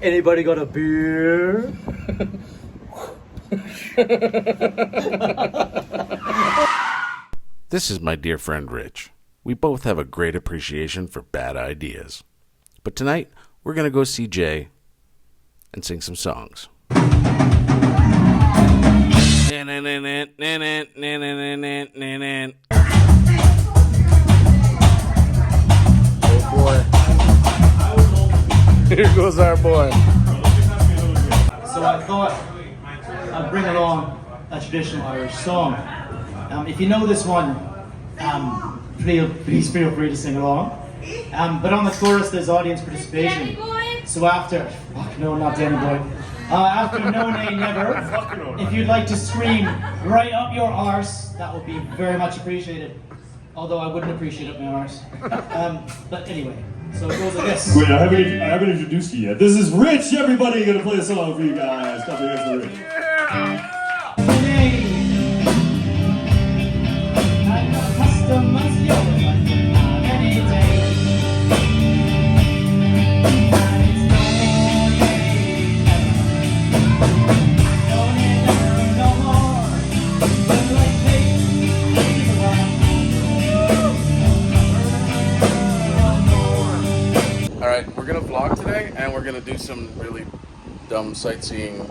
Anybody got a beer? This is my dear friend Rich. We both have a great appreciation for bad ideas. But tonight, we're going to go see Jay and sing some songs. Oh boy. Here goes our boy. So I thought I'd bring along a traditional Irish song. If you know this one, please feel free to sing along. But on the chorus, there's audience participation. So after, no, not Danny Boy. After No Nay Never, if you'd like to scream right up your arse, that would be very much appreciated. Although I wouldn't appreciate up my arse. But anyway, so it goes like this. Wait, I haven't introduced you yet. This is Rich, everybody, gonna play a song for you guys. Come here for Rich. Alright, we're going to vlog today, and we're going to do some really dumb sightseeing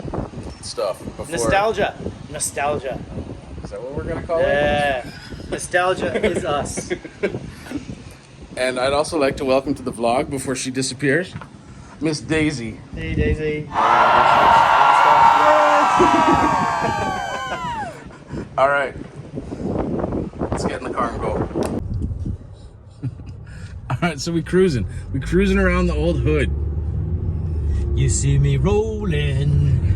stuff. Nostalgia. Is that what we're going to call it? Yeah. Nostalgia is us. And I'd also like to welcome to the vlog, before she disappears, Miss Daisy. Hey, Daisy. Alright, let's get in the car and go. Alright, so we're cruising around the old hood. You see me rolling.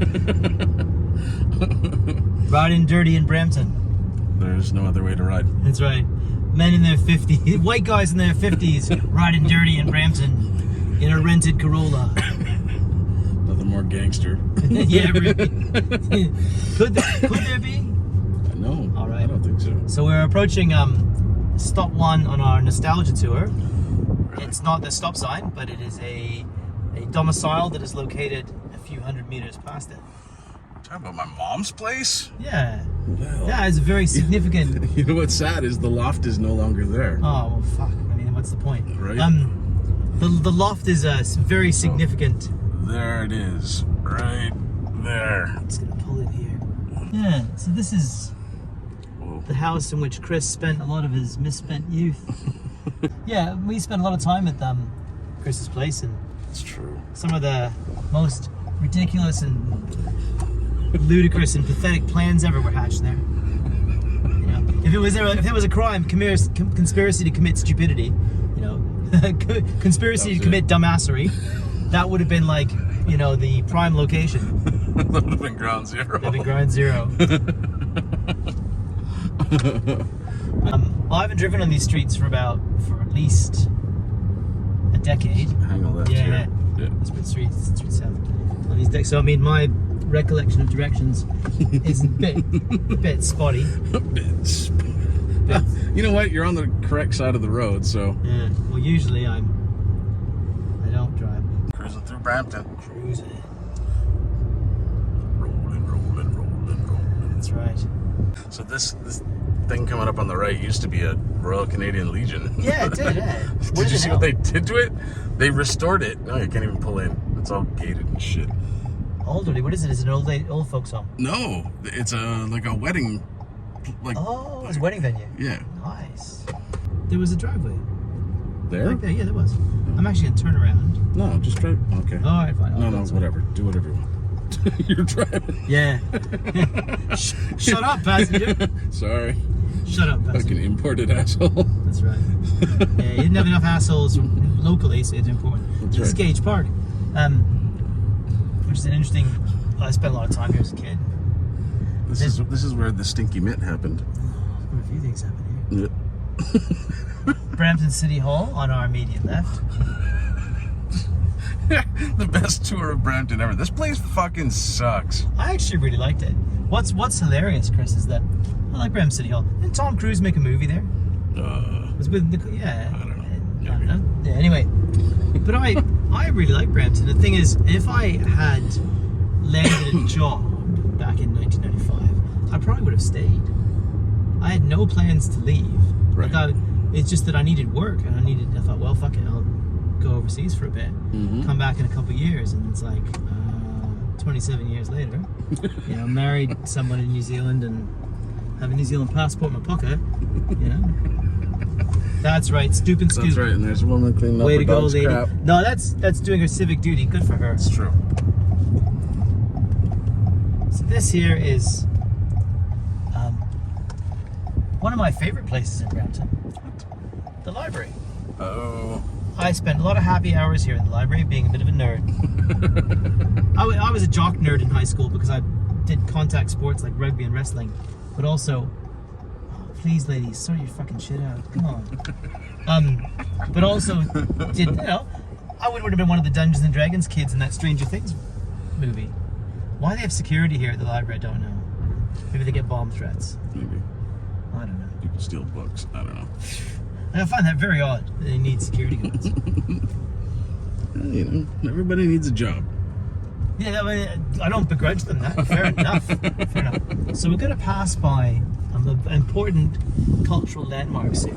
Riding dirty in Brampton. There's no other way to ride. That's right. Men in their 50s, white guys in their 50s, riding dirty in Brampton in a rented Corolla. Nothing more gangster. Yeah, really. Could there be? No, All right. I don't think so. So we're approaching stop 1 on our nostalgia tour. It's not the stop sign, but it is a domicile that is located a few hundred meters past it. Talking about my mom's place? Yeah. Well, Yeah, it's very significant. You know what's sad is the loft is no longer there. Oh, well, fuck. I mean, what's the point? Right. The loft is very significant. There it is. Right there. I'm just gonna pull it here. Yeah, so this is the house in which Chris spent a lot of his misspent youth. Yeah, we spent a lot of time at Chris's place, and It's true. some of the most ridiculous and ludicrous and pathetic plans ever were hatched there. You know, if it was a crime, conspiracy to commit stupidity, you know, conspiracy to commit dumbassery, that would have been like, you know, the prime location. That would have been ground zero. That'd be ground zero. I haven't driven on these streets for at least a decade. Hang on left Yeah, here. Yeah. It's been street south on these decks. So I mean, my recollection of directions is a bit spotty. You know what? You're on the correct side of the road, so. Yeah. Well, usually I don't drive. Cruising through Brampton. Cruising. Rolling. That's right. So this thing coming up on the right used to be a Royal Canadian Legion. Yeah, it did. Yeah. Did you see what they did to it? They restored it. No, you can't even pull in. It's all gated and shit. Old? What is it? Is it an old folks home? No, it's like a wedding. Oh, it's a wedding venue. Yeah. Nice. There was a driveway. There? Like there, yeah, there was. I'm actually gonna turn around. No, just drive. Okay. All right, fine. No, whatever. Do whatever you want. You're driving. Yeah. Shut up, passenger. Sorry. Shut up, passenger. Fucking imported asshole. That's right. Yeah, you didn't have enough assholes locally, so it's important. That's This is right. Gage Park, which is an interesting. I spent a lot of time here as a kid. This is where the stinky mitt happened. There were a few things happening here. Yeah. Brampton City Hall on our immediate left. The best tour of Brampton ever. This place fucking sucks. I actually really liked it. What's hilarious, Chris, is that I like Brampton City Hall. Didn't Tom Cruise make a movie there? It was with yeah. I don't know. I don't know. Yeah, anyway, but I I really like Brampton. The thing is, if I had landed a job back in 1995, I probably would have stayed. I had no plans to leave. Right. It's just that I needed work, and I thought, well, fuck it, I'll go overseas for a bit, come back in a couple of years, and it's like 27 years later, you know, married someone in New Zealand and have a New Zealand passport in my pocket, you know. That's right, stoop and scoop. That's right, and there's a woman cleaning up Way her to go, dog's lady. crap. No, that's doing her civic duty. Good for her. It's true. So this here is one of my favorite places in Brampton. The library. Oh. I spent a lot of happy hours here in the library, being a bit of a nerd. I was a jock nerd in high school because I did contact sports like rugby and wrestling, but also, oh, please, ladies, sort your fucking shit out. Come on. But also did, you know, I would have been one of the Dungeons and Dragons kids in that Stranger Things movie. Why they have security here at the library, I don't know. Maybe they get bomb threats. Maybe. I don't know. People steal books. I don't know. I find that very odd that they need security guards. You know, everybody needs a job. Yeah, I mean, I don't begrudge them that. Fair enough. Fair enough. So we're going to pass by important cultural landmarks here.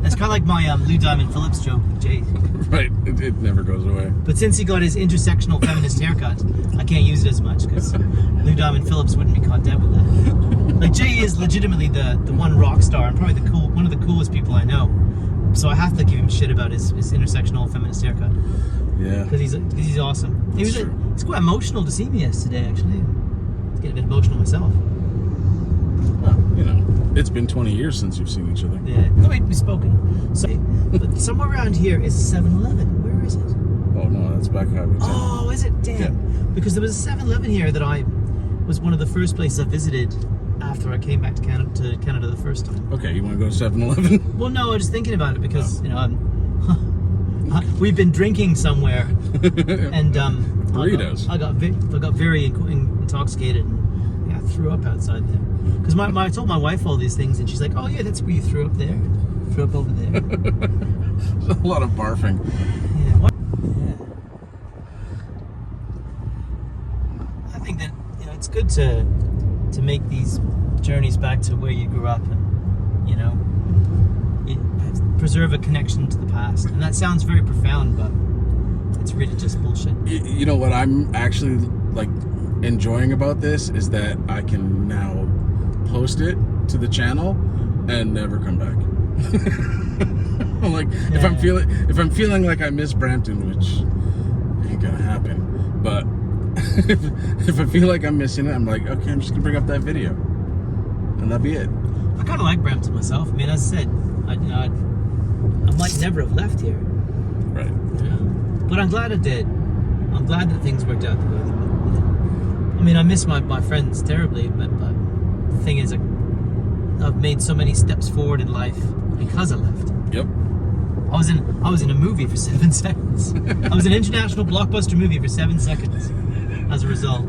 It's kind of like my Lou Diamond Phillips joke with Jay. Right, it never goes away. But since he got his intersectional feminist haircut, I can't use it as much because Lou Diamond Phillips wouldn't be caught dead with that. Like, Jay is legitimately the one rock star and probably one of the coolest people I know. So I have to give him shit about his intersectional feminist haircut. Yeah. Because he's awesome. It's quite emotional to see me yesterday, actually. I was getting a bit emotional myself. Well, you know, it's been 20 years since you've seen each other. Yeah, no, we've spoken. So, but somewhere around here is 7-Eleven. Where is it? Oh no, that's back Highway 10. Oh, is it? Damn. Yeah. Because there was a 7-Eleven here that was one of the first places I visited after I came back to Canada the first time. Okay, you want to go to 7-Eleven? Well, no, I was just thinking about it because, you know, we've been drinking somewhere and Burritos. I got very intoxicated and I threw up outside there. Because I told my wife all these things and she's like, oh yeah, that's where you threw up there. Threw up over there. There's a lot of barfing. Yeah, what? Yeah. I think that, you know, it's good to make these journeys back to where you grew up and, you know, preserve a connection to the past. And that sounds very profound, but it's really just bullshit. You know what I'm actually like enjoying about this is that I can now post it to the channel and never come back. Like Yeah. if I'm feeling like I miss Brampton, which ain't gonna happen, but if I feel like I'm missing it, I'm like, okay, I'm just gonna bring up that video, and that'll be it. I kind of like Brampton myself. I mean, as I said, I might never have left here. Right. You know? But I'm glad I did. I'm glad that things worked out the way they did. I mean, I miss my friends terribly, but the thing is, I've made so many steps forward in life because I left. Yep. I was in a movie for 7 seconds. I was in an international blockbuster movie for 7 seconds. As a result,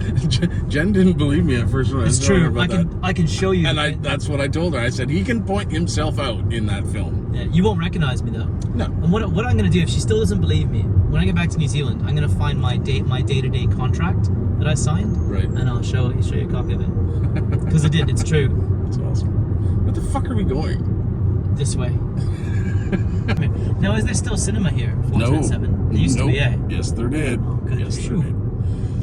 Jen didn't believe me at first when I was it's telling her true. about I can show you. that. And that's what I told her. I said he can point himself out in that film. Yeah, you won't recognize me though. No. And what I'm going to do, if she still doesn't believe me, when I get back to New Zealand, I'm going to find my day-to-day contract that I signed, Right. and I'll show you a copy of it. Because I did. It's true. That's awesome. What the fuck are we going? This way. Now, is there still cinema here? 427? There used to be, eh? Yes, there did. Oh, good. Yes, there Phew. did.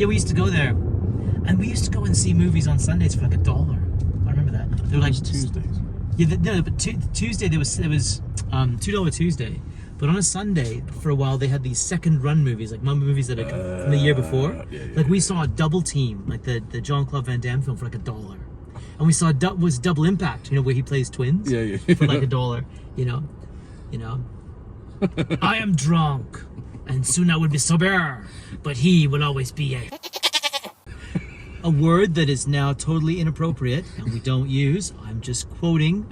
Yeah, we used to go there, and we used to go and see movies on Sundays for like $1. I remember that. They were like Tuesdays. Yeah, no, but Tuesday there was $2 Tuesday, but on a Sunday for a while they had these second run movies, like movies that are from the year before. Yeah. Like we saw a Double Team, like the Jean-Claude Van Damme film for like $1, and we saw was Double Impact, you know, where he plays twins. Yeah. For like $1, you know. I am drunk, and soon I will be sober, but he will always be a word that is now totally inappropriate and we don't use. I'm just quoting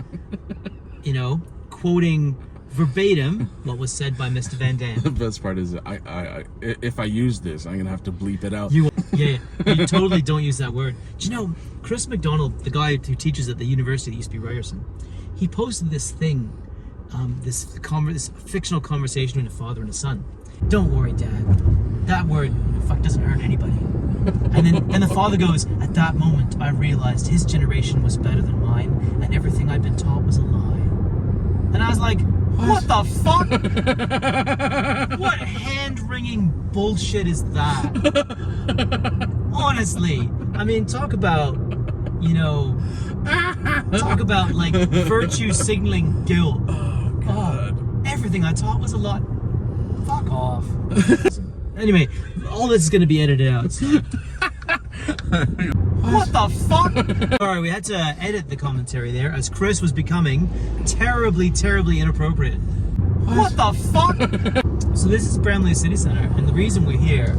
verbatim what was said by Mr. Van Damme. The best part is, if I use this, I'm gonna have to bleep it out. You totally don't use that word. Do you know Chris McDonald, the guy who teaches at the university that used to be Ryerson? He posted this thing, this fictional conversation between a father and a son, Don't worry, Dad. That word, fuck, doesn't hurt anybody. And then the father goes, at that moment, I realized his generation was better than mine, and everything I'd been taught was a lie. And I was like, what the fuck? What hand-wringing bullshit is that? Honestly, I mean, talk about, you know, talk about like virtue signaling guilt. Oh, God. Oh, everything I taught was a lie. Fuck off. Anyway, all this is going to be edited out. So. What the fuck? Alright, we had to edit the commentary there as Chris was becoming terribly, terribly inappropriate. What the fuck? So this is Bramley City Centre, and the reason we're here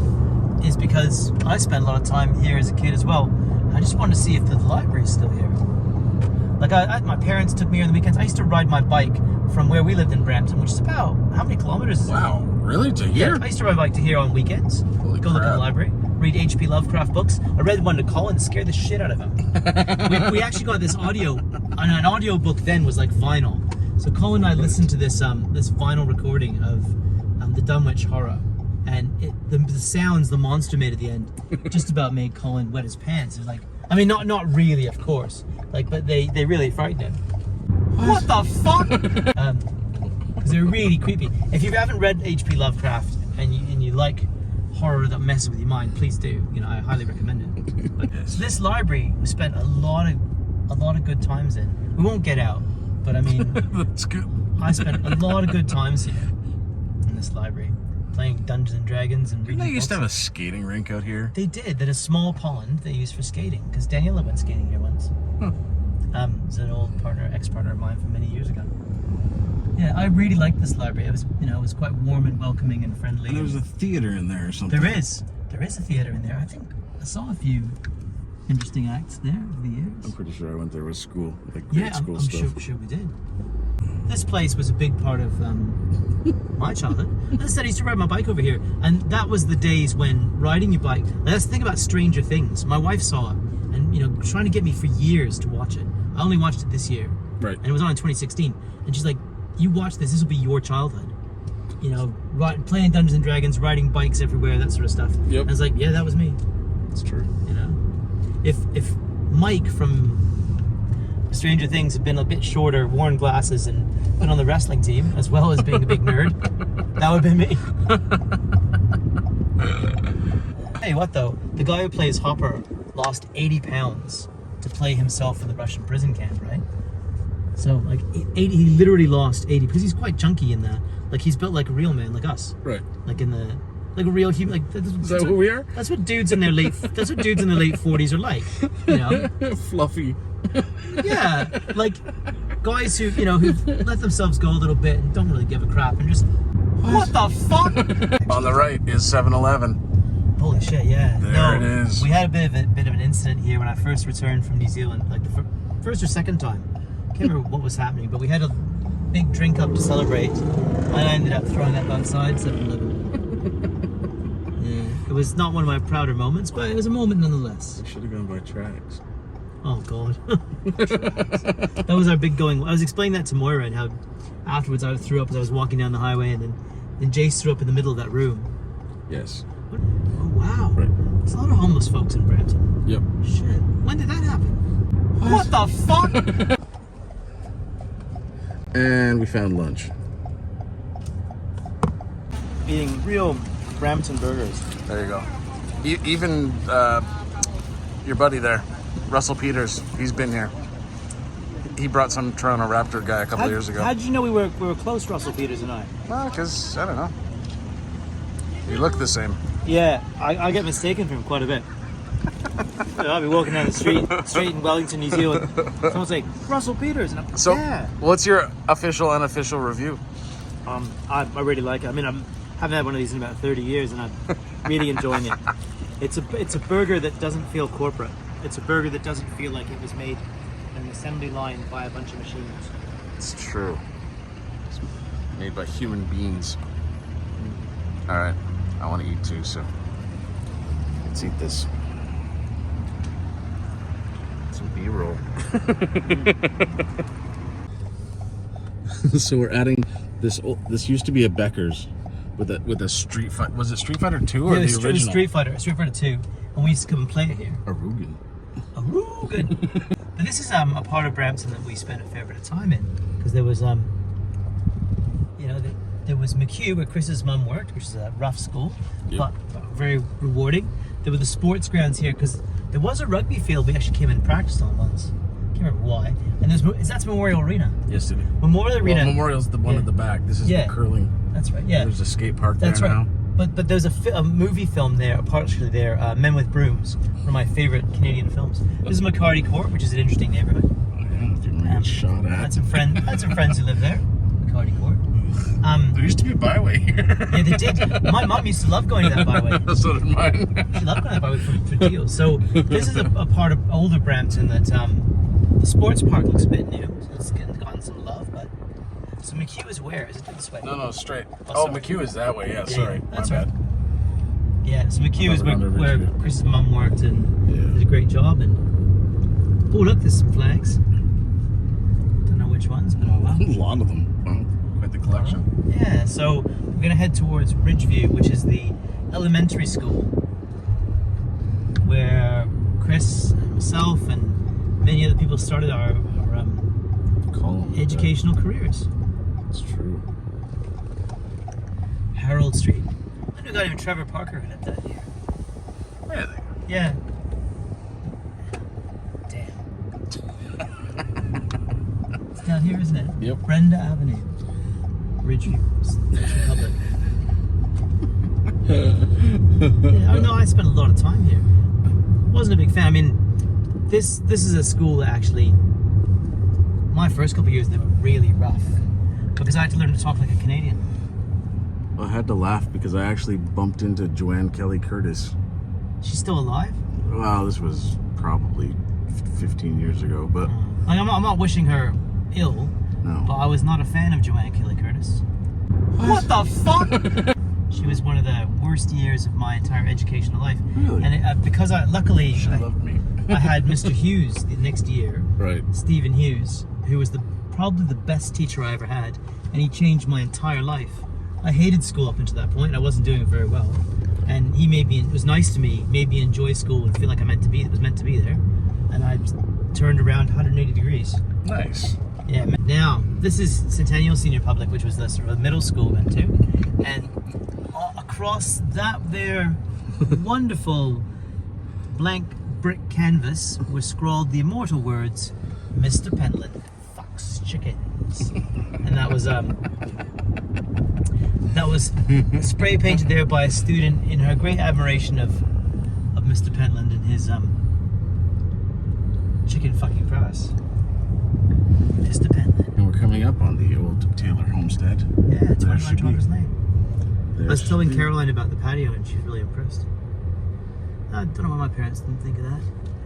is because I spent a lot of time here as a kid as well. I just wanted to see if the library is still here. Like, my parents took me here on the weekends. I used to ride my bike from where we lived in Brampton, which is about, how many kilometers is it? Wow, really? To here? Yeah, I used to ride my bike to here on weekends. Holy Go look at crap. the library. Read H.P. Lovecraft books. I read one to Colin, scared the shit out of him. we actually got this audio, and an audio book then was like vinyl. So Colin and I listened to this this vinyl recording of the Dunwich Horror, and the sounds the monster made at the end just about made Colin wet his pants. It was like, I mean, not really, of course, like, but they really frightened him. What the fuck? Because they're really creepy. If you haven't read H.P. Lovecraft and you like horror that messes with your mind, please do. You know, I highly recommend it. But, so this library we spent a lot of good times in. We won't get out, but I mean, That's good. I spent a lot of good times here in this library, playing Dungeons and Dragons and reading Didn't they used to have a books. skating rink out here? They did. They had a small pond they used for skating because Daniela went skating here once. It's an old ex-partner of mine from many years ago. Yeah, I really liked this library. It was, you know, it was quite warm and welcoming and friendly. And there was a theater in there or something. There is a theater in there. I think I saw a few interesting acts there over the years. I'm pretty sure I went there with school, like grade school I'm stuff. sure we did. This place was a big part of my childhood. As I said, I used to ride my bike over here, and that was the days when riding your bike. That's the thing about Stranger Things. My wife saw it, and you know, trying to get me for years to watch it. I only watched it this year, Right. and it was on in 2016. And she's like, "You watch this. This will be your childhood." You know, playing Dungeons and Dragons, riding bikes everywhere, that sort of stuff. Yep. And I was like, "Yeah, that was me." It's true. You know, if Mike from Stranger Things had been a bit shorter, worn glasses, and been on the wrestling team as well as being a big nerd, that would have been me. Hey, what though? The guy who plays Hopper lost 80 pounds to play himself in the Russian prison camp, right? So like 80, he literally lost 80 because he's quite chunky in that. Like he's built like a real man, like us. Right. Like like a real human. Like Is that what we are? That's what dudes in their late 40s are like. You know. Fluffy. Yeah, like guys who, you know, who've let themselves go a little bit and don't really give a crap and just, what the fuck? On the right is 7-Eleven. Holy shit, yeah. There it is. We had a bit of an incident here when I first returned from New Zealand, like the first or second time. I can't remember what was happening, but we had a big drink up to celebrate, and I ended up throwing up outside 7-Eleven. Yeah, it was not one of my prouder moments, but it was a moment nonetheless. I should have gone by tracks. Oh god. That was our big going. I was explaining that to Moira and how afterwards I threw up as I was walking down the highway, and then Jace threw up in the middle of that room. Yes. Oh wow. Right. There's a lot of homeless folks in Brampton. Yep. Shit. When did that happen? What the fuck? And we found lunch. Eating real Brampton burgers. There you go. Even your buddy there, Russell Peters, he's been here. He brought some Toronto Raptor guy a couple years ago. How did you know we were close, Russell Peters and I? Well, because, I don't know. You look the same. Yeah, I get mistaken for him quite a bit. You know, I'll be walking down the street in Wellington, New Zealand. Someone's like, Russel Peters, and I'm like, So, yeah. what's your official, unofficial review? I really like it. I mean, I haven't had one of these in about 30 years, and I'm really enjoying it. It's a burger that doesn't feel corporate. It's a burger that doesn't feel like it was made in an assembly line by a bunch of machines. It's true. It's made by human beings. All right, I want to eat too, so let's eat this. Some B-roll. So we're adding this. This used to be a Becker's, with a Street Fighter. Was it Street Fighter 2 or Yeah, the original? it was Street Fighter 2, and we used to come and play it here. Arugan. Oh, good. But this is a part of Brampton that we spent a fair bit of time in, because there was there was McCue, where Chris's mum worked, which is a rough school, but very rewarding. There were the sports grounds here, because there was a rugby field we actually came in and practiced on once. Can't remember why. And that's Memorial Arena. Yes, it is. Memorial Arena. Well, Memorial's the one at the back. This is the curling. That's right. Yeah. There's a skate park That's there right. now. But there's a movie film there, partially there, Men with Brooms, one of my favorite Canadian films. This is McCarty Court, which is an interesting neighborhood. Oh, yeah, didn't get shot at. I had some friends who lived there, McCarty Court. There used to be a byway here. Yeah, they did. My mum used to love going to that byway. So did mine. She loved going to that byway for deals. So this is a part of older Brampton that the sports park looks a bit new. So it's gotten some love, but so McCue is where? Is it this way? No, straight. Oh, McCue is that way. Yeah, sorry. That's my right. bad. Yeah, so McCue is where Ridgeview. Chris's mum worked and did a great job. And oh, look, there's some flags. Don't know which ones, but oh well. A lot of them. Wow, quite the collection. Yeah, so we're gonna head towards Ridgeview, which is the elementary school where Chris, myself, and many other people started our educational careers. It's true. Harold Street. And we got even Trevor Parker in it that year. Really? Yeah. Damn. It's down here, isn't it? Yep. Brenda Avenue. Ridgeview. Public. Yeah, no, I spent a lot of time here. Wasn't a big fan. I mean, this is a school that actually, my first couple of years, they were really rough because I had to learn to talk like a Canadian. I had to laugh because I actually bumped into Joanne Kelly Curtis. She's still alive? Well, this was probably 15 years ago, but Like, I'm not wishing her ill, no. but I was not a fan of Joanne Kelly Curtis. What the fuck? She was one of the worst years of my entire educational life. Really? And because luckily She loved me. I had Mr. Hughes the next year, Right. Stephen Hughes, who was probably the best teacher I ever had, and he changed my entire life. I hated school up until that point, and I wasn't doing it very well. And he made me, it was nice to me, made me enjoy school and feel like I was meant to be there. And I just turned around 180 degrees. Nice. Yeah. Now, this is Centennial Senior Public, which was the sort of middle school we went to. And across that there wonderful blank brick canvas was scrawled the immortal words, Mr. Pentland fucks chickens. And that was spray painted there by a student in her great admiration of Mr. Pentland and his chicken fucking prowess. Mr. Pentland. And we're coming up on the old Taylor homestead. Yeah, it's There 21 should be. Chalmers Lane. There I was should telling be. Caroline about the patio and she's really impressed. I don't know why my parents didn't think of that.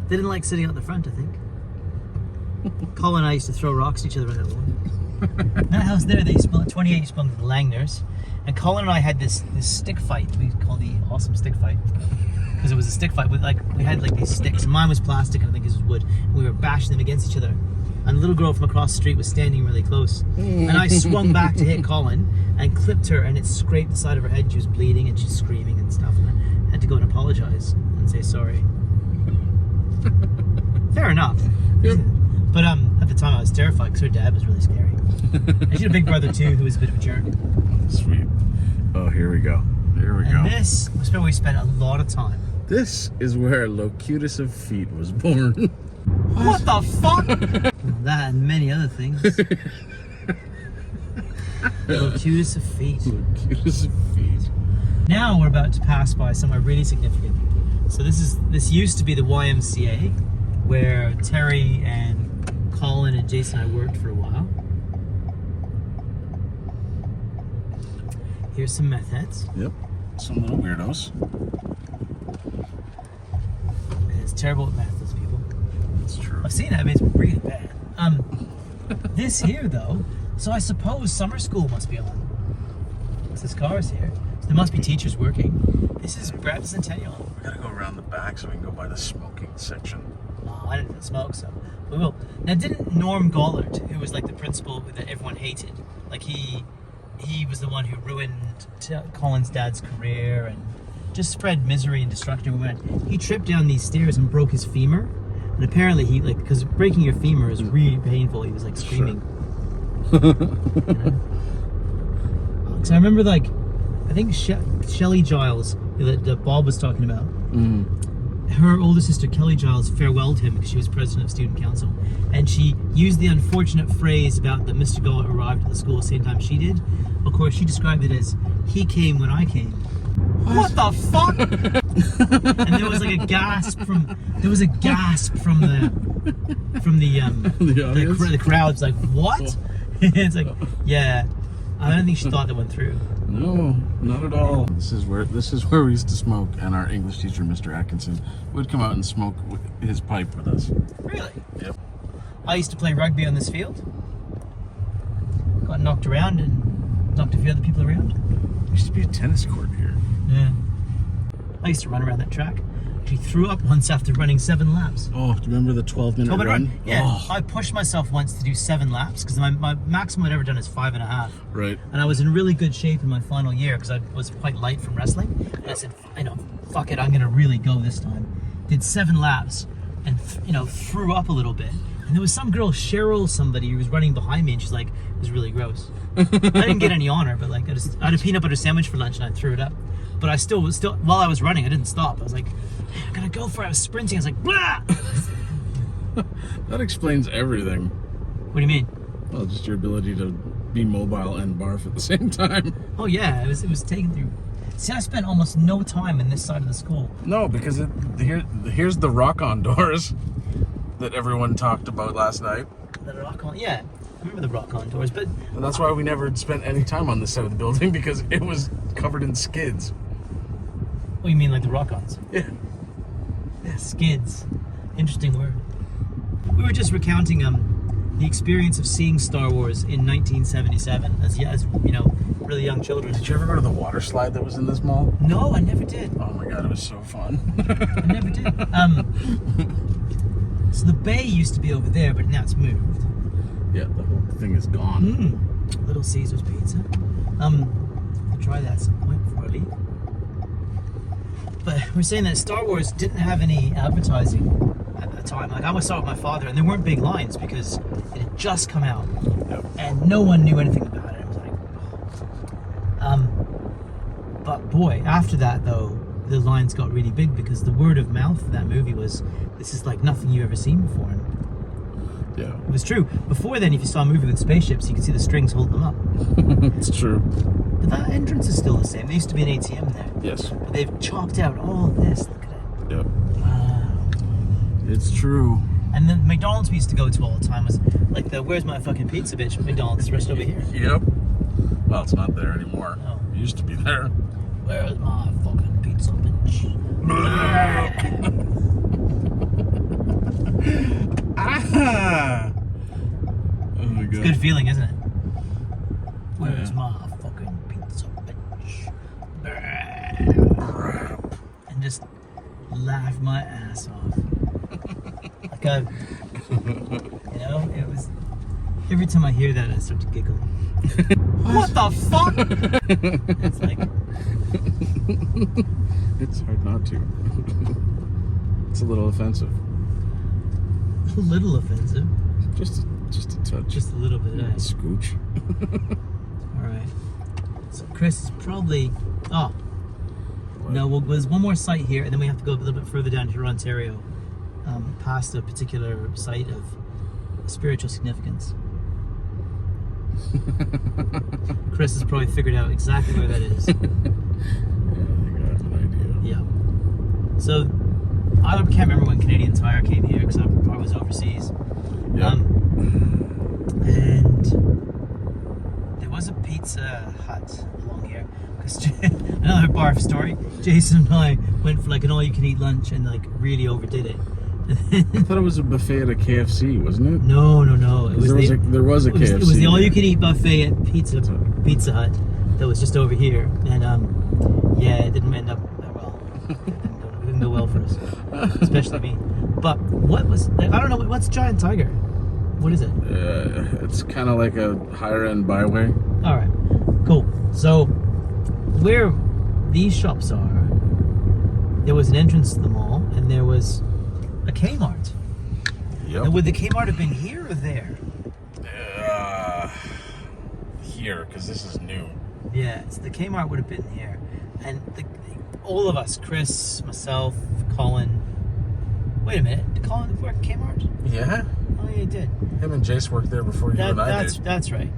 They didn't like sitting out the front, I think. Colin and I used to throw rocks at each other around that one. That house there, they used to belong, 28 used to belong to the Langners. And Colin and I had this stick fight we called the awesome stick fight. Because it was a stick fight with we had these sticks. And mine was plastic and I think his was wood. And we were bashing them against each other. And a little girl from across the street was standing really close. And I swung back to hit Colin and clipped her and it scraped the side of her head. She was bleeding and she's screaming and stuff. And I had to go and apologize and say sorry. Fair enough. Yep. But at the time I was terrified because her dad was really scary. And she had a big brother too who was a bit of a jerk. Sweet. Oh, here we go. Here we go. And this was where we spent a lot of time. This is where Locutus of Feet was born. What the fuck? Well, that and many other things. Locutus of Feet. Locutus of Feet. Now we're about to pass by somewhere really significant. So this used to be the YMCA, where Terry and Colin and Jason and I worked for a while. Here's some meth heads. Yep. Some little weirdos. And it's terrible with meth, those people. That's true. I've seen it, I mean, it's really bad. This here though, so I suppose summer school must be on. There's cars here. So there must be teachers working. This is Brampton Centennial. We gotta go around the back so we can go by the smoking section. Oh, I didn't smoke, so we will. Now, didn't Norm Gollard, who was the principal that everyone hated, he was the one who ruined Colin's dad's career and just spread misery and destruction. He tripped down these stairs and broke his femur. And apparently he, like, because breaking your femur is really painful, he was like screaming. Sure. You know? So I remember, like, I think Shelley Giles, that Bob was talking about, her older sister Kelly Giles farewelled him because she was president of student council, and she used the unfortunate phrase about that Mr. Gold arrived at the school the same time she did. Of course, she described it as, he came when I came. What the fuck? And there was like a gasp from the crowd's like, what? It's like, yeah. I don't think she thought that went through. No, not at all. This is where we used to smoke, and our English teacher, Mr. Atkinson, would come out and smoke his pipe with us. Really? Yep. I used to play rugby on this field. Got knocked around and knocked a few other people around. There used to be a tennis court here. Yeah. I used to run around that track. Actually threw up once after running 7 laps. Oh, do you remember the 12-minute run? Yeah, oh. I pushed myself once to do 7 laps because my maximum I'd ever done is 5.5. Right. And I was in really good shape in my final year because I was quite light from wrestling. And I said, fuck it, I'm gonna really go this time. Did 7 laps and threw up a little bit. And there was some girl, Cheryl, somebody who was running behind me, and she's like, it was really gross. I didn't get any on her, but like I had a peanut butter sandwich for lunch and I threw it up. But I still while I was running, I didn't stop. I was like, I'm gonna go for it. I was sprinting. I was like, blah! That explains everything. What do you mean? Well, just your ability to be mobile and barf at the same time. Oh yeah, it was taken through. See, I spent almost no time in this side of the school. No, because here's the rock-on doors that everyone talked about last night. The rock-on, yeah. I remember the rock-on doors, but... And that's why we never spent any time on this side of the building, because it was covered in skids. Oh, you mean like the rock-ons? Yeah. Yeah, skids. Interesting word. We were just recounting the experience of seeing Star Wars in 1977 as really young children. Did you ever go to the water slide that was in this mall? No, I never did. Oh my god, it was so fun. I never did. So the bay used to be over there, but now it's moved. Yeah, the whole thing is gone. Little Caesar's Pizza. I'll try that at some point before I leave. But we're saying that Star Wars didn't have any advertising at the time. Like, I was saw with my father, and there weren't big lines because it had just come out, and no one knew anything about it. I was like, but boy, after that though, the lines got really big because the word of mouth for that movie was, this is like nothing you've ever seen before. And yeah, it was true. Before then, if you saw a movie with spaceships, you could see the strings holding them up. It's true. But that entrance is still the same. There used to be an ATM there. Yes. But they've chalked out all of this. Look at it. Yep. Wow. It's true. And then McDonald's we used to go to all the time was like the where's my fucking pizza bitch? McDonald's rest over here. Yep. Well, it's not there anymore. Oh. It used to be there. Where's my fucking pizza bitch? Ah! Oh my god. Good feeling, isn't it? Where's my fucking pizza bitch? And just laugh my ass off. Like it was. Every time I hear that, I start to giggle. What the fuck? It's like. It's hard not to. It's a little offensive. A little offensive. Just a touch. Just a little bit. Scooch. Alright. So Chris is probably... Oh. What? No, there's one more site here, and then we have to go a little bit further down to Ontario. Past a particular site of spiritual significance. Chris has probably figured out exactly where that is. Yeah, I think I have an idea. Yeah. So, I can't remember when Canadian Tire came here, because I was overseas. Yeah. And there was a Pizza Hut along here. Another barf story. Jason and I went for like an all-you-can-eat lunch and like really overdid it. I thought it was a buffet at a KFC, wasn't it? No. It was there was a KFC. It was the all-you-can-eat buffet at Pizza Hut that was just over here, and yeah, it didn't end up that well. It didn't go well for us, especially me. But what was? I don't know. What's Giant Tiger? What is it? It's kind of like a higher-end byway. All right. Cool. So, where these shops are, there was an entrance to the mall, and there was a Kmart. Yep. Now, would the Kmart have been here or there? Here, because this is new. Yeah, so the Kmart would have been here. And all of us, Chris, myself, Colin. Wait a minute, did Colin work at Kmart? Yeah? Oh, yeah, he did. Him and Jace worked there before you and I did. That's right.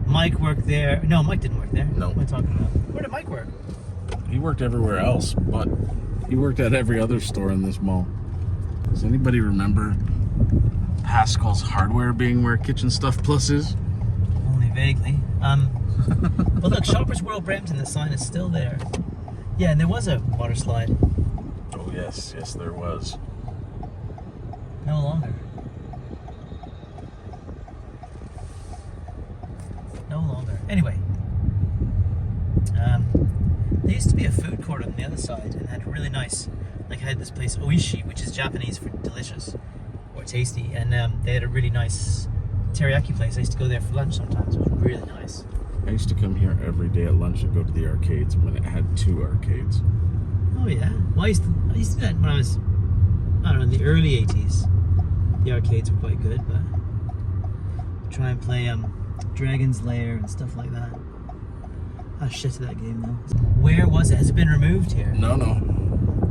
Mike worked there. No, Mike didn't work there. No. What am I talking about? Where did Mike work? He worked everywhere else, but he worked at every other store in this mall. Does anybody remember Haskell's Hardware being where Kitchen Stuff Plus is? Only vaguely. Well, look, Shoppers World Brampton, the sign is still there. Yeah, and there was a water slide. Oh, yes, there was. No longer. No longer. Anyway. There used to be a food court on the other side and had really nice, like had this place Oishi, which is Japanese for delicious or tasty, and they had a really nice teriyaki place. I used to go there for lunch sometimes. It was really nice. I used to come here every day at lunch and go to the arcades when it had 2 arcades. Oh yeah. Well, I used to do that when I was, I don't know, in the early 80s. The arcades were quite good, but try and play Dragon's Lair and stuff like that. Oh shit to that game though. Where was it? Has it been removed here? No.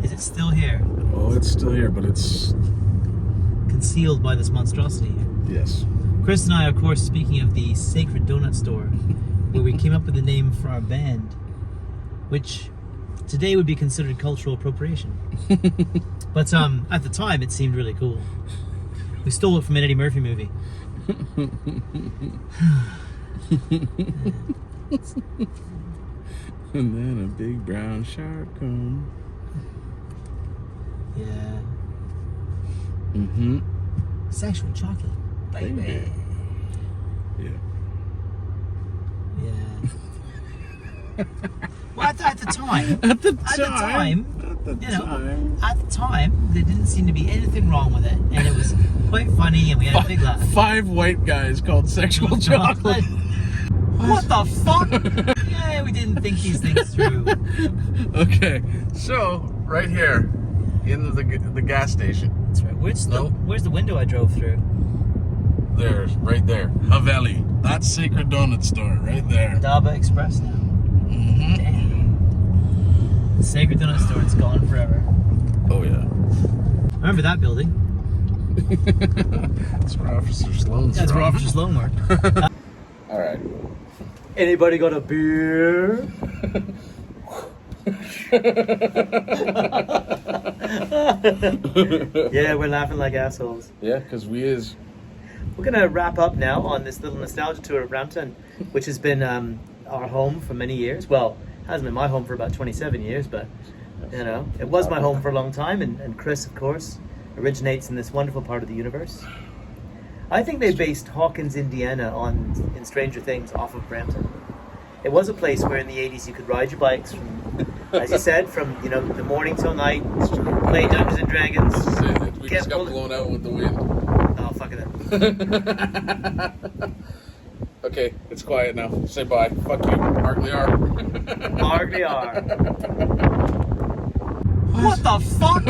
Is it still here? Oh, it's still here, but it's... Concealed by this monstrosity here. Yes. Chris and I, of course, speaking of the Sacred Donut Store, where we came up with the name for our band, which today would be considered cultural appropriation. But at the time, it seemed really cool. We stole it from an Eddie Murphy movie. And then a big brown shark come. Yeah. Mm-hmm. Sexual chocolate, baby. Yeah. Yeah. Well, at the time. At the time, there didn't seem to be anything wrong with it, and it was quite funny, and we had a big laugh. 5 white guys called sexual chocolate. What the fuck? Yeah, we didn't think these things through. Okay, so right here in the gas station. That's right. Where's the window I drove through? There's right there, Haveli. That's Sacred Donut Store right there. Daba Express now. Mm-hmm. Damn. The Sacred Donut Store, it's gone forever. Oh yeah. Remember that building? That's where Officer Sloan's That's from. where Officer Sloan worked. All right. Anybody got a beer? Yeah, we're laughing like assholes. Yeah, because we is. We're gonna wrap up now on this little nostalgia tour of Brampton, which has been our home for many years. Well, it hasn't been my home for about 27 years, but you know, it was my home for a long time. And Chris, of course, originates in this wonderful part of the universe. I think they based Hawkins, Indiana, in Stranger Things off of Brampton. It was a place where in the 80s you could ride your bikes from, as you said, from the morning till night, play Dungeons and Dragons. We just got blown out with the wind. Oh, fuck it. Okay, it's quiet now. Say bye. Fuck you. Argliar. Argliar. What the fuck?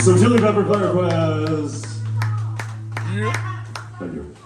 Some chili pepper fire request. Thank you.